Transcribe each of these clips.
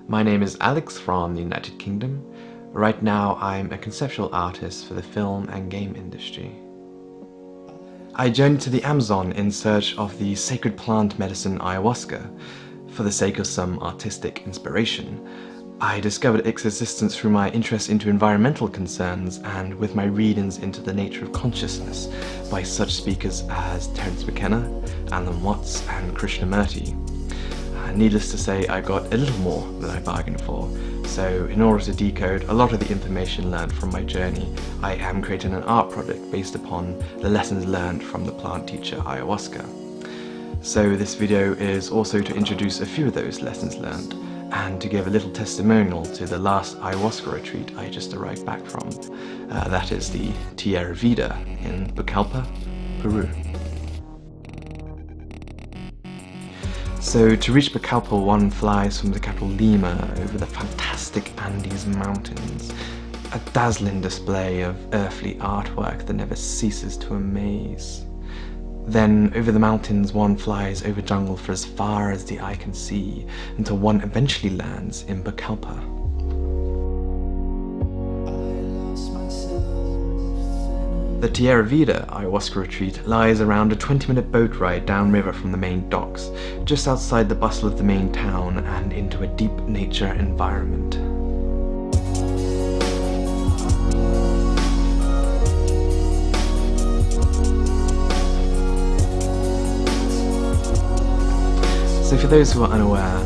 My name is Alex from the United Kingdom. Right now I'm a conceptual artist for the film and game industry. I journeyed to the Amazon in search of the sacred plant medicine ayahuasca for the sake of some artistic inspiration. I discovered its existence through my interest into environmental concerns and with my readings into the nature of consciousness by such speakers as Terence McKenna, Alan Watts and Krishnamurti. Needless to say, I got a little more than I bargained for, so in order to decode a lot of the information learned from my journey, I am creating an art project based upon the lessons learned from the plant teacher ayahuasca. So this video is also to introduce a few of those lessons learned, and to give a little testimonial to the last ayahuasca retreat I just arrived back from. That is the Vida in Pucallpa, Peru. So to reach Pucallpa, one flies from the capital Lima over the fantastic Andes Mountains, a dazzling display of earthly artwork that never ceases to amaze. Then over the mountains one flies over jungle for as far as the eye can see, until one eventually lands in Pucallpa. The Tierra Vida ayahuasca retreat lies around a 20-minute boat ride downriver from the main docks, just outside the bustle of the main town and into a deep nature environment. So for those who are unaware,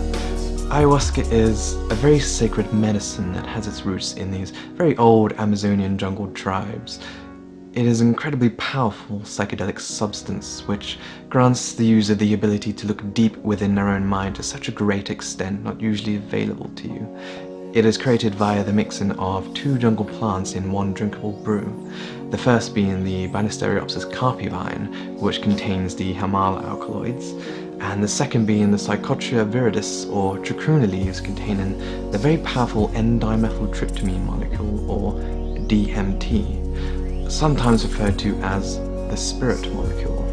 ayahuasca is a very sacred medicine that has its roots in these very old Amazonian jungle tribes. It is an incredibly powerful psychedelic substance which grants the user the ability to look deep within their own mind to such a great extent not usually available to you. It is created via the mixing of two jungle plants in one drinkable brew, the first being the Banisteriopsis carpi vine, which contains the hamala alkaloids, and the second being the Psychotria viridis or trichruna leaves containing the very powerful N-dimethyltryptamine molecule or DMT, sometimes referred to as the spirit molecule.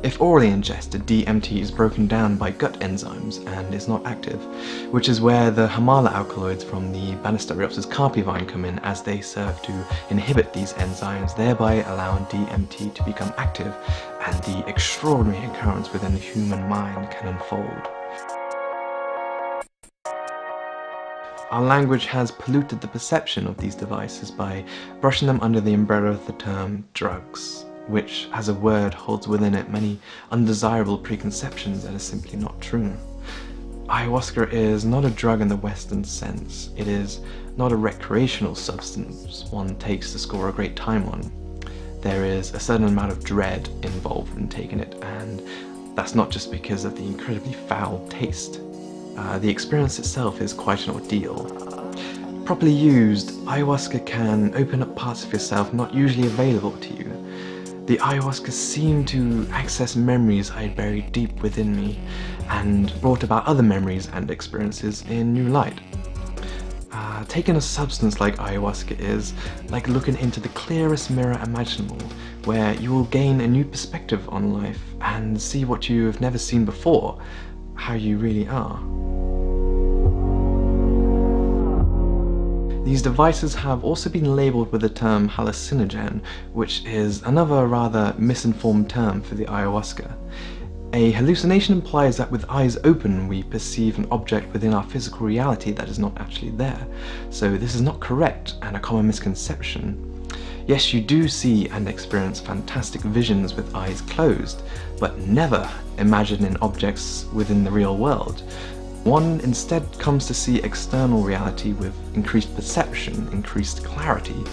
If orally ingested, DMT is broken down by gut enzymes and is not active, which is where the hamala alkaloids from the Banisteriopsis carpi vine come in, as they serve to inhibit these enzymes, thereby allowing DMT to become active and the extraordinary occurrence within the human mind can unfold. Our language has polluted the perception of these devices by brushing them under the umbrella of the term drugs, which as a word holds within it many undesirable preconceptions that are simply not true. Ayahuasca is not a drug in the Western sense. It is not a recreational substance one takes to score a great time on. There is a certain amount of dread involved in taking it, and that's not just because of the incredibly foul taste. The experience itself is quite an ordeal. Properly used, ayahuasca can open up parts of yourself not usually available to you. The ayahuasca seemed to access memories I buried deep within me, and brought about other memories and experiences in new light. Taking a substance like ayahuasca is like looking into the clearest mirror imaginable, where you will gain a new perspective on life and see what you have never seen before, how you really are. These devices have also been labelled with the term hallucinogen, which is another rather misinformed term for the ayahuasca. A hallucination implies that with eyes open we perceive an object within our physical reality that is not actually there, so this is not correct and a common misconception. Yes, you do see and experience fantastic visions with eyes closed, but never imagining objects within the real world. One instead comes to see external reality with increased perception, increased clarity,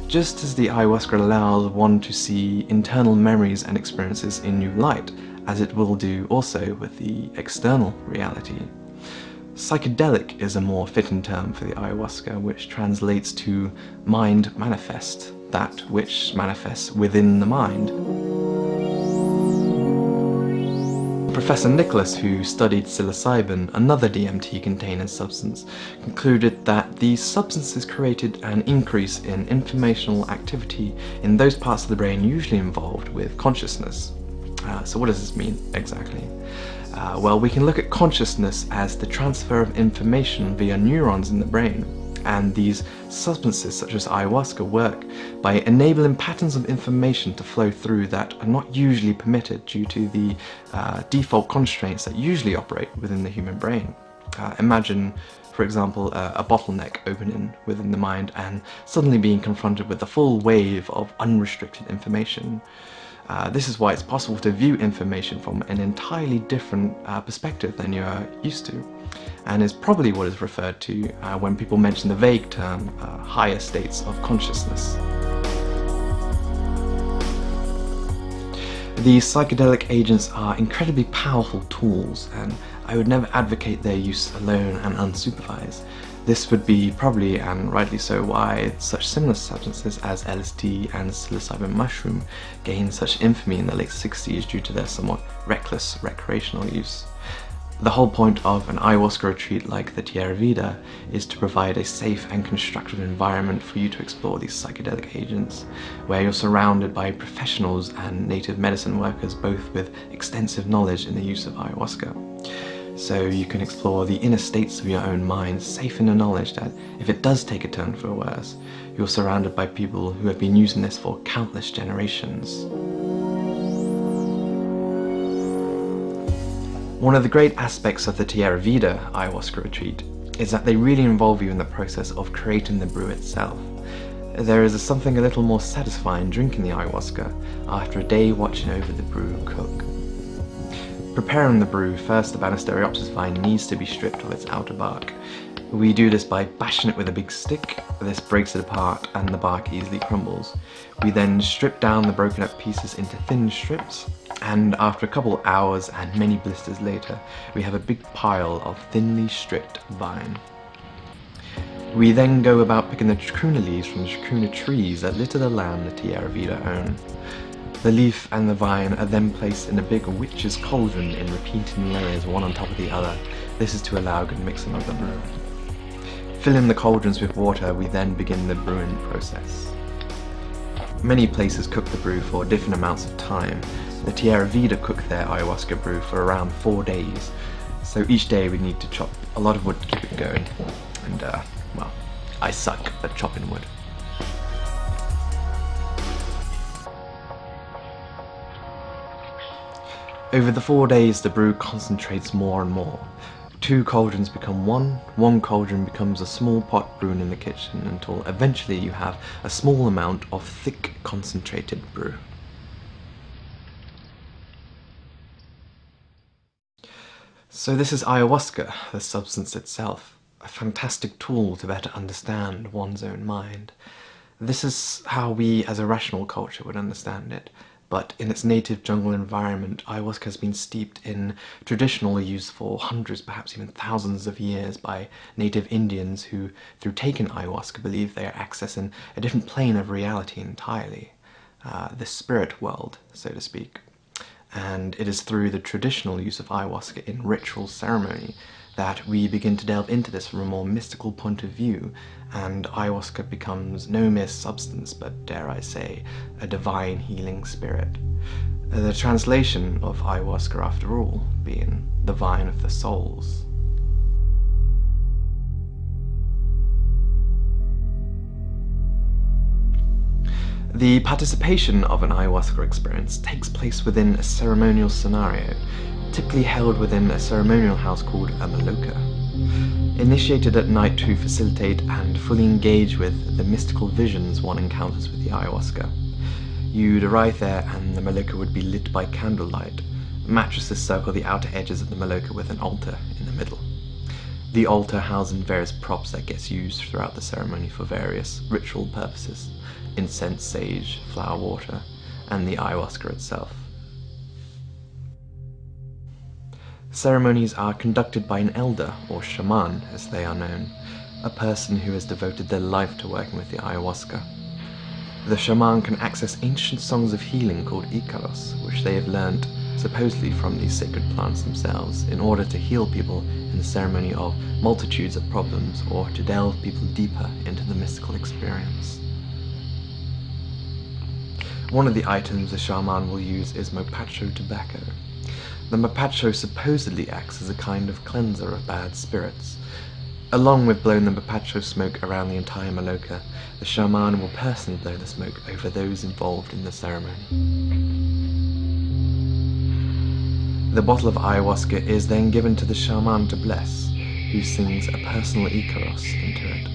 just as the ayahuasca allows one to see internal memories and experiences in new light, as it will do also with the external reality. Psychedelic is a more fitting term for the ayahuasca, which translates to mind manifest, that which manifests within the mind. Professor Nicholas, who studied psilocybin, another DMT-containing substance, concluded that these substances created an increase in informational activity in those parts of the brain usually involved with consciousness. So what does this mean exactly? Well, we can look at consciousness as the transfer of information via neurons in the brain. And these substances, such as ayahuasca, work by enabling patterns of information to flow through that are not usually permitted due to the default constraints that usually operate within the human brain. Imagine, for example, a bottleneck opening within the mind and suddenly being confronted with a full wave of unrestricted information. This is why it's possible to view information from an entirely different perspective than you are used to, and is probably what is referred to when people mention the vague term higher states of consciousness. These psychedelic agents are incredibly powerful tools, and I would never advocate their use alone and unsupervised. This would be probably, and rightly so, why such similar substances as LSD and psilocybin mushroom gained such infamy in the late 60s due to their somewhat reckless recreational use. The whole point of an ayahuasca retreat like the Tierra Vida is to provide a safe and constructive environment for you to explore these psychedelic agents, where you're surrounded by professionals and native medicine workers, both with extensive knowledge in the use of ayahuasca. So you can explore the inner states of your own mind, safe in the knowledge that if it does take a turn for the worse, you're surrounded by people who have been using this for countless generations. One of the great aspects of the Tierra Vida ayahuasca retreat is that they really involve you in the process of creating the brew itself. There is something a little more satisfying drinking the ayahuasca after a day watching over the brew cook. Preparing the brew, first the Banisteriopsis vine needs to be stripped of its outer bark. We do this by bashing it with a big stick. This breaks it apart and the bark easily crumbles. We then strip down the broken up pieces into thin strips, and after a couple hours and many blisters later, we have a big pile of thinly stripped vine. We then go about picking the chacruna leaves from the chacruna trees that litter the land the Tierra Vida own. The leaf and the vine are then placed in a big witch's cauldron in repeating layers, one on top of the other. This is to allow good mixing of the brew. Filling the cauldrons with water, we then begin the brewing process. Many places cook the brew for different amounts of time. The Tierra Vida cook their ayahuasca brew for around 4 days, so each day we need to chop a lot of wood to keep it going, and well, I suck at chopping wood. Over the 4 days the brew concentrates more and more. 2 cauldrons become one cauldron becomes a small pot brewing in the kitchen, until eventually you have a small amount of thick concentrated brew. So this is ayahuasca, the substance itself, a fantastic tool to better understand one's own mind. This is how we as a rational culture would understand it, but in its native jungle environment, ayahuasca has been steeped in traditional use for hundreds, perhaps even thousands of years by native Indians who, through taking ayahuasca, believe they are accessing a different plane of reality entirely, the spirit world, so to speak. And it is through the traditional use of ayahuasca in ritual ceremony that we begin to delve into this from a more mystical point of view, and ayahuasca becomes no mere substance, but dare I say, a divine healing spirit. The translation of ayahuasca, after all, being the vine of the souls. The participation of an ayahuasca experience takes place within a ceremonial scenario, typically held within a ceremonial house called a maloka. Initiated at night to facilitate and fully engage with the mystical visions one encounters with the ayahuasca. You'd arrive there and the maloka would be lit by candlelight. Mattresses circle the outer edges of the maloka with an altar in the middle. The altar housing various props that gets used throughout the ceremony for various ritual purposes: incense, sage, flower water, and the ayahuasca itself. Ceremonies are conducted by an elder, or shaman as they are known, a person who has devoted their life to working with the ayahuasca. The shaman can access ancient songs of healing called icaros, which they have learnt supposedly from these sacred plants themselves, in order to heal people in the ceremony of multitudes of problems, or to delve people deeper into the mystical experience. One of the items the shaman will use is mopacho tobacco. The mapacho supposedly acts as a kind of cleanser of bad spirits. Along with blowing the mapacho smoke around the entire maloka, the shaman will personally blow the smoke over those involved in the ceremony. The bottle of ayahuasca is then given to the shaman to bless, who sings a personal icaros into it.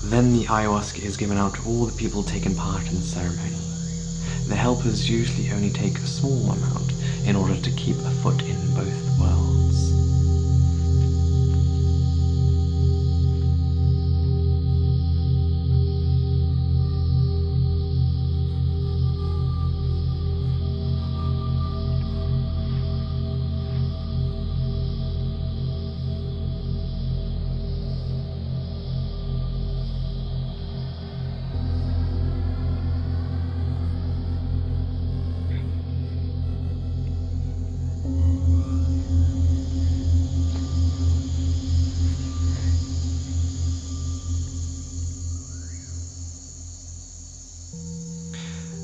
Then the ayahuasca is given out to all the people taking part in the ceremony. The helpers usually only take a small amount in order to keep a foot in both worlds.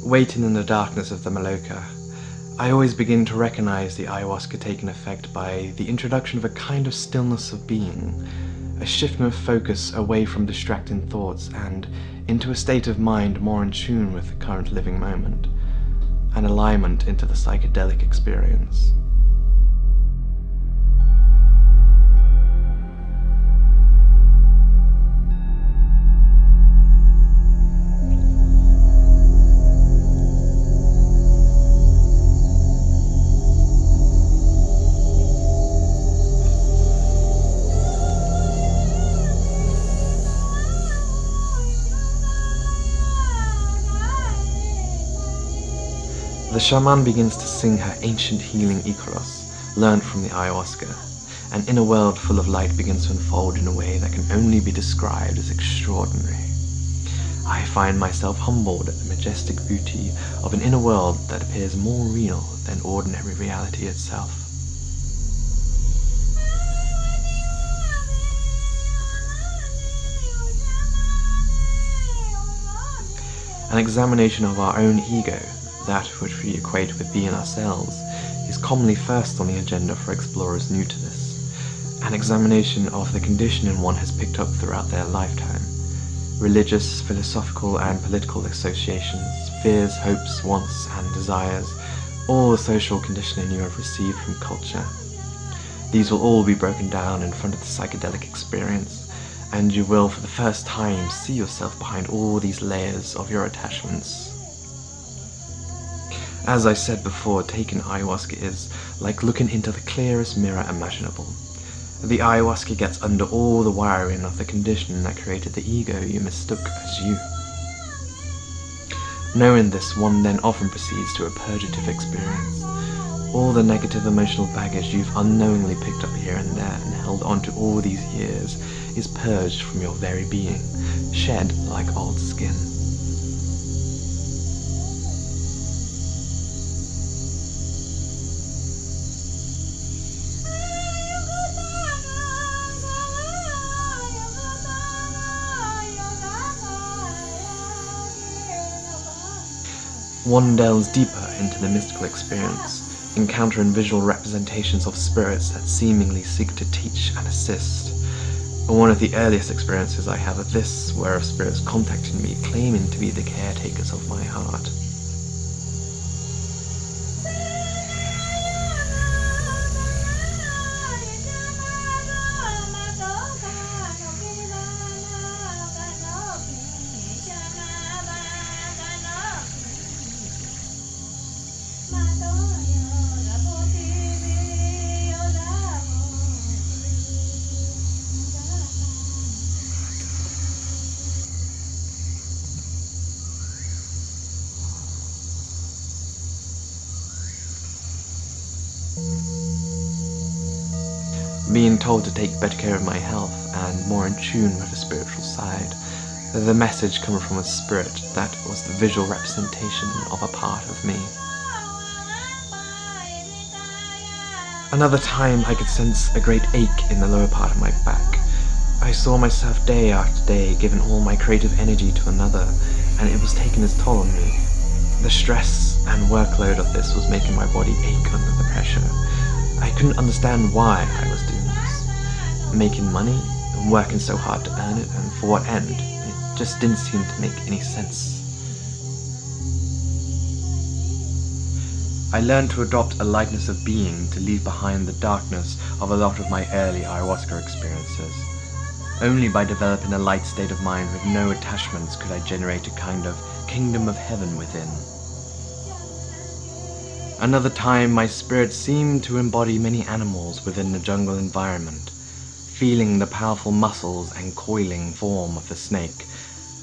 Waiting in the darkness of the maloka, I always begin to recognize the ayahuasca taking effect by the introduction of a kind of stillness of being, a shifting of focus away from distracting thoughts and into a state of mind more in tune with the current living moment, an alignment into the psychedelic experience. The shaman begins to sing her ancient healing icaros, learned from the ayahuasca. An inner world full of light begins to unfold in a way that can only be described as extraordinary. I find myself humbled at the majestic beauty of an inner world that appears more real than ordinary reality itself. An examination of our own ego, that which we equate with being ourselves, is commonly first on the agenda for explorers new to this. An examination of the conditioning one has picked up throughout their lifetime. Religious, philosophical and political associations, fears, hopes, wants and desires, all the social conditioning you have received from culture. These will all be broken down in front of the psychedelic experience, and you will for the first time see yourself behind all these layers of your attachments. As I said before, taking ayahuasca is like looking into the clearest mirror imaginable. The ayahuasca gets under all the wiring of the conditioning that created the ego you mistook as you. Knowing this, one then often proceeds to a purgative experience. All the negative emotional baggage you've unknowingly picked up here and there and held onto all these years is purged from your very being, shed like old skin. One delves deeper into the mystical experience, encountering visual representations of spirits that seemingly seek to teach and assist. One of the earliest experiences I have of this were of spirits contacting me, claiming to be the caretakers of my heart. being told to take better care of my health and more in tune with the spiritual side. The message coming from a spirit that was the visual representation of a part of me. Another time I could sense a great ache in the lower part of my back. I saw myself day after day giving all my creative energy to another, and it was taking its toll on me. The stress and workload of this was making my body ache under the pressure. I couldn't understand why I was doing this. Making money and working so hard to earn it, and for what end? It just didn't seem to make any sense. I learned to adopt a lightness of being to leave behind the darkness of a lot of my early ayahuasca experiences. Only by developing a light state of mind with no attachments could I generate a kind of kingdom of heaven within. Another time my spirit seemed to embody many animals within the jungle environment, feeling the powerful muscles and coiling form of the snake,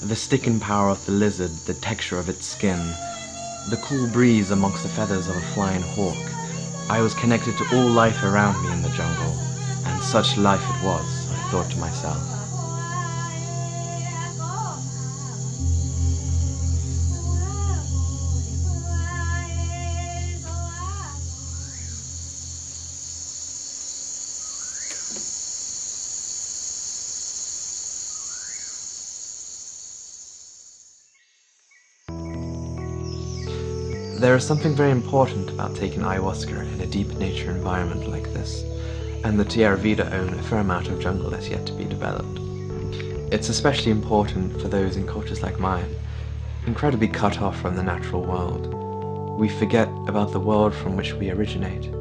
the sticking power of the lizard, the texture of its skin, the cool breeze amongst the feathers of a flying hawk. I was connected to all life around me in the jungle, and such life it was, I thought to myself. There is something very important about taking ayahuasca in a deep nature environment like this, and the Tierra Vida own a fair amount of jungle that's yet to be developed. It's especially important for those in cultures like mine, incredibly cut off from the natural world. We forget about the world from which we originate.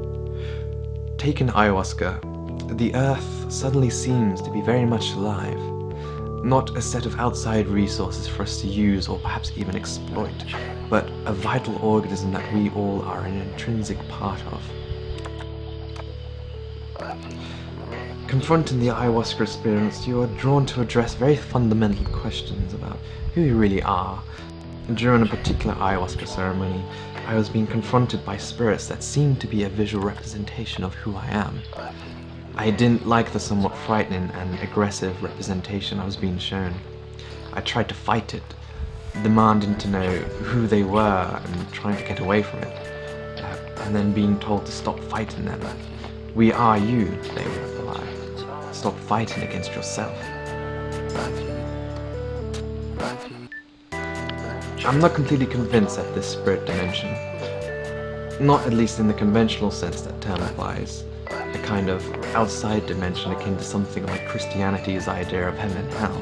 Taking ayahuasca, the earth suddenly seems to be very much alive, not a set of outside resources for us to use or perhaps even exploit, but a vital organism that we all are an intrinsic part of. Confronting the ayahuasca experience, you are drawn to address very fundamental questions about who you really are. During a particular ayahuasca ceremony, I was being confronted by spirits that seemed to be a visual representation of who I am. I didn't like the somewhat frightening and aggressive representation I was being shown. I tried to fight it, demanding to know who they were and trying to get away from it, and then being told to stop fighting them. We are you, they would reply. Stop fighting against yourself. I'm not completely convinced at this spirit dimension, not at least in the conventional sense that term implies, a kind of outside dimension akin to something like Christianity's idea of heaven and hell.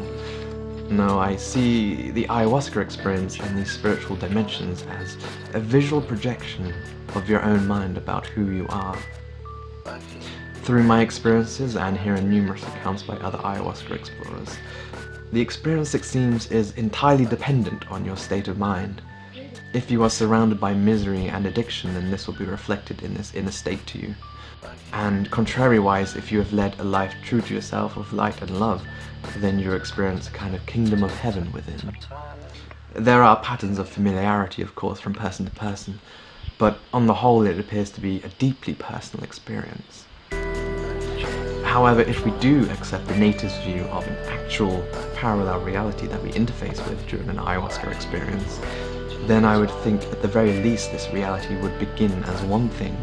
No, I see the ayahuasca experience and these spiritual dimensions as a visual projection of your own mind about who you are. Through my experiences and hearing numerous accounts by other ayahuasca explorers, the experience, it seems, is entirely dependent on your state of mind. If you are surrounded by misery and addiction, then this will be reflected in this inner state to you. And contrariwise, if you have led a life true to yourself of light and love, then you experience a kind of kingdom of heaven within. There are patterns of familiarity, of course, from person to person, but on the whole it appears to be a deeply personal experience. However, if we do accept the native's view of an actual parallel reality that we interface with during an ayahuasca experience, then I would think at the very least this reality would begin as one thing,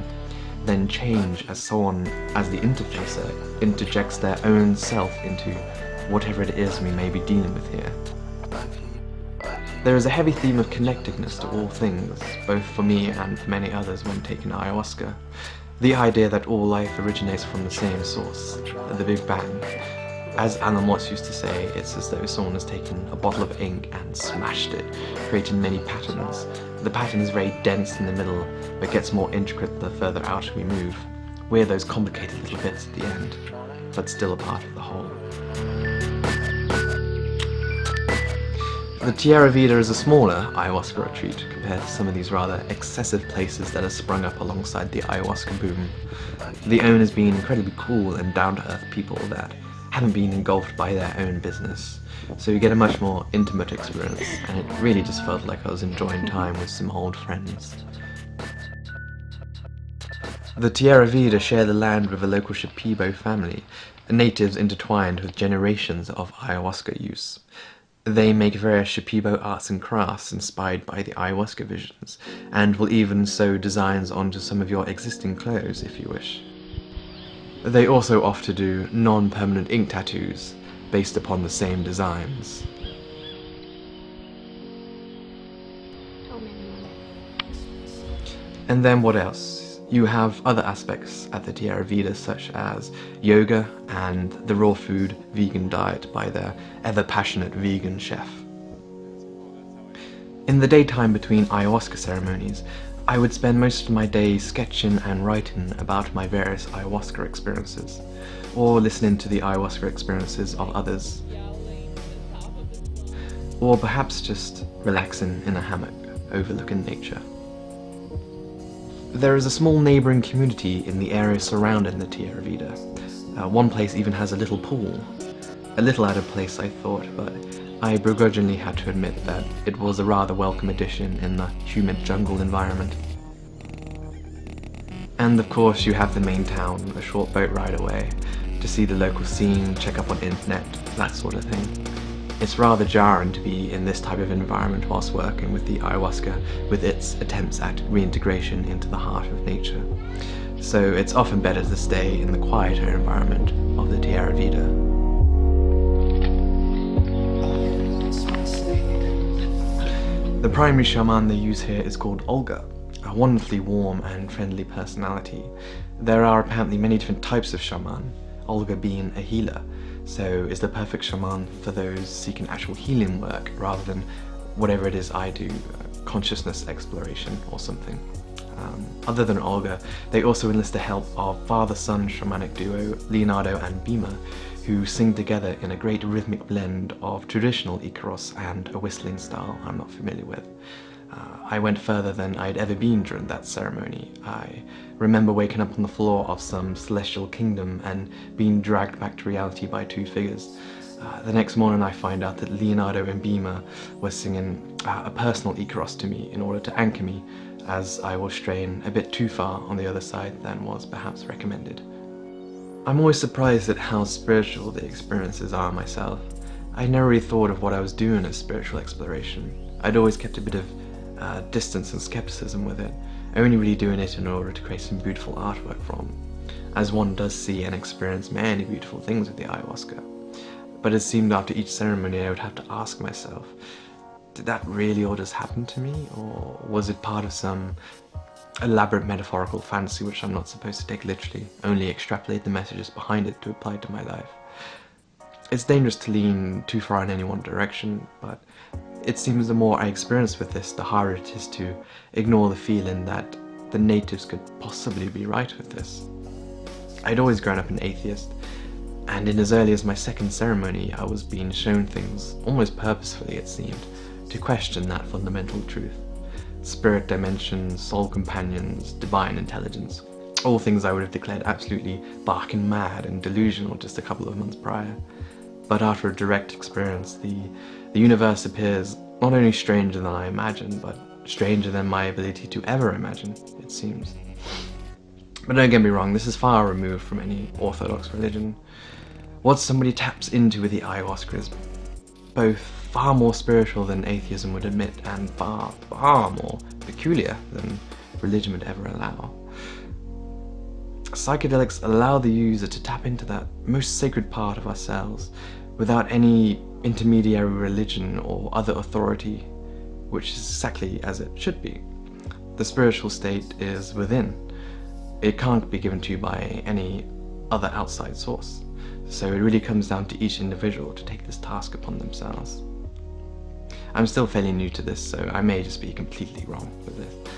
then change as someone, as the interfacer, interjects their own self into whatever it is we may be dealing with here. There is a heavy theme of connectedness to all things, both for me and for many others when taking ayahuasca. The idea that all life originates from the same source, the Big Bang. As Alan Watts used to say, it's as though someone has taken a bottle of ink and smashed it, creating many patterns. The pattern is very dense in the middle, but gets more intricate the further out we move. We're those complicated little bits at the end, but still a part of the whole. The Tierra Vida is a smaller ayahuasca retreat compared to some of these rather excessive places that have sprung up alongside the ayahuasca boom. The owners being incredibly cool and down-to-earth people that haven't been engulfed by their own business. So you get a much more intimate experience, and it really just felt like I was enjoying time with some old friends. The Tierra Vida share the land with a local Shipibo family, natives intertwined with generations of ayahuasca use. They make various Shipibo arts and crafts inspired by the ayahuasca visions, and will even sew designs onto some of your existing clothes if you wish. They also often do non-permanent ink tattoos based upon the same designs. And then what else? You have other aspects at the Tierra Vida, such as yoga and the raw food vegan diet by their ever-passionate vegan chef. In the daytime between ayahuasca ceremonies, I would spend most of my day sketching and writing about my various ayahuasca experiences, or listening to the ayahuasca experiences of others, or perhaps just relaxing in a hammock overlooking nature. There is a small neighbouring community in the area surrounding the Tierra Vida. One place even has a little pool. A little out of place, I thought, but I begrudgingly had to admit that it was a rather welcome addition in the humid jungle environment. And of course you have the main town, a short boat ride away, to see the local scene, check up on internet, that sort of thing. It's rather jarring to be in this type of environment whilst working with the ayahuasca, with its attempts at reintegration into the heart of nature. So it's often better to stay in the quieter environment of the Tierra Vida. The primary shaman they use here is called Olga, a wonderfully warm and friendly personality. There are apparently many different types of shaman, Olga being a healer, so is the perfect shaman for those seeking actual healing work rather than whatever it is I do, consciousness exploration or something. Other than Olga, they also enlist the help of father-son shamanic duo Leonardo and Bima, who sing together in a great rhythmic blend of traditional Icaros and a whistling style I'm not familiar with. I went further than I'd ever been during that ceremony. I remember waking up on the floor of some celestial kingdom and being dragged back to reality by two figures. The next morning I find out that Leonardo and Bima were singing a personal Icaros to me in order to anchor me, as I was straying a bit too far on the other side than was perhaps recommended. I'm always surprised at how spiritual the experiences are myself. I never really thought of what I was doing as spiritual exploration. I'd always kept a bit of distance and skepticism with it, only really doing it in order to create some beautiful artwork from, as one does see and experience many beautiful things with the ayahuasca. But it seemed after each ceremony I would have to ask myself, did that really all just happen to me, or was it part of some elaborate metaphorical fantasy which I'm not supposed to take literally, only extrapolate the messages behind it to apply to my life? It's dangerous to lean too far in any one direction, but it seems the more I experience with this, the harder it is to ignore the feeling that the natives could possibly be right with this. I'd always grown up an atheist, and in as early as my second ceremony I was being shown things, almost purposefully it seemed, to question that fundamental truth. Spirit dimensions, soul companions, divine intelligence, all things I would have declared absolutely barking mad and delusional just a couple of months prior. But after a direct experience, the universe appears not only stranger than I imagined, but stranger than my ability to ever imagine, it seems. But don't get me wrong, this is far removed from any orthodox religion. What somebody taps into with the ayahuasca is both far more spiritual than atheism would admit, and far, far more peculiar than religion would ever allow. Psychedelics allow the user to tap into that most sacred part of ourselves without any intermediary religion or other authority, which is exactly as it should be. The spiritual state is within. It can't be given to you by any other outside source. So it really comes down to each individual to take this task upon themselves. I'm still fairly new to this, so I may just be completely wrong with this.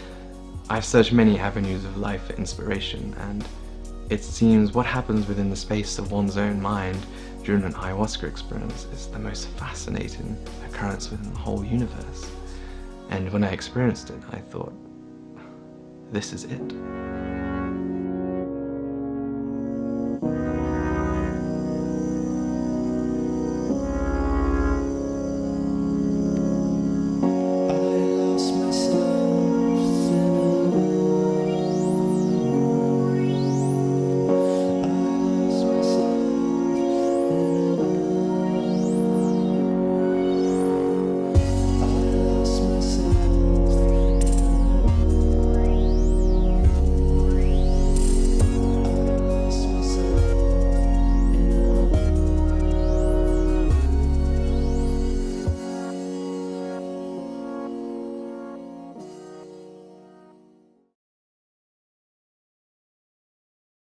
I've searched many avenues of life for inspiration, and it seems what happens within the space of one's own mind during an ayahuasca experience is the most fascinating occurrence within the whole universe. And when I experienced it, I thought, this is it.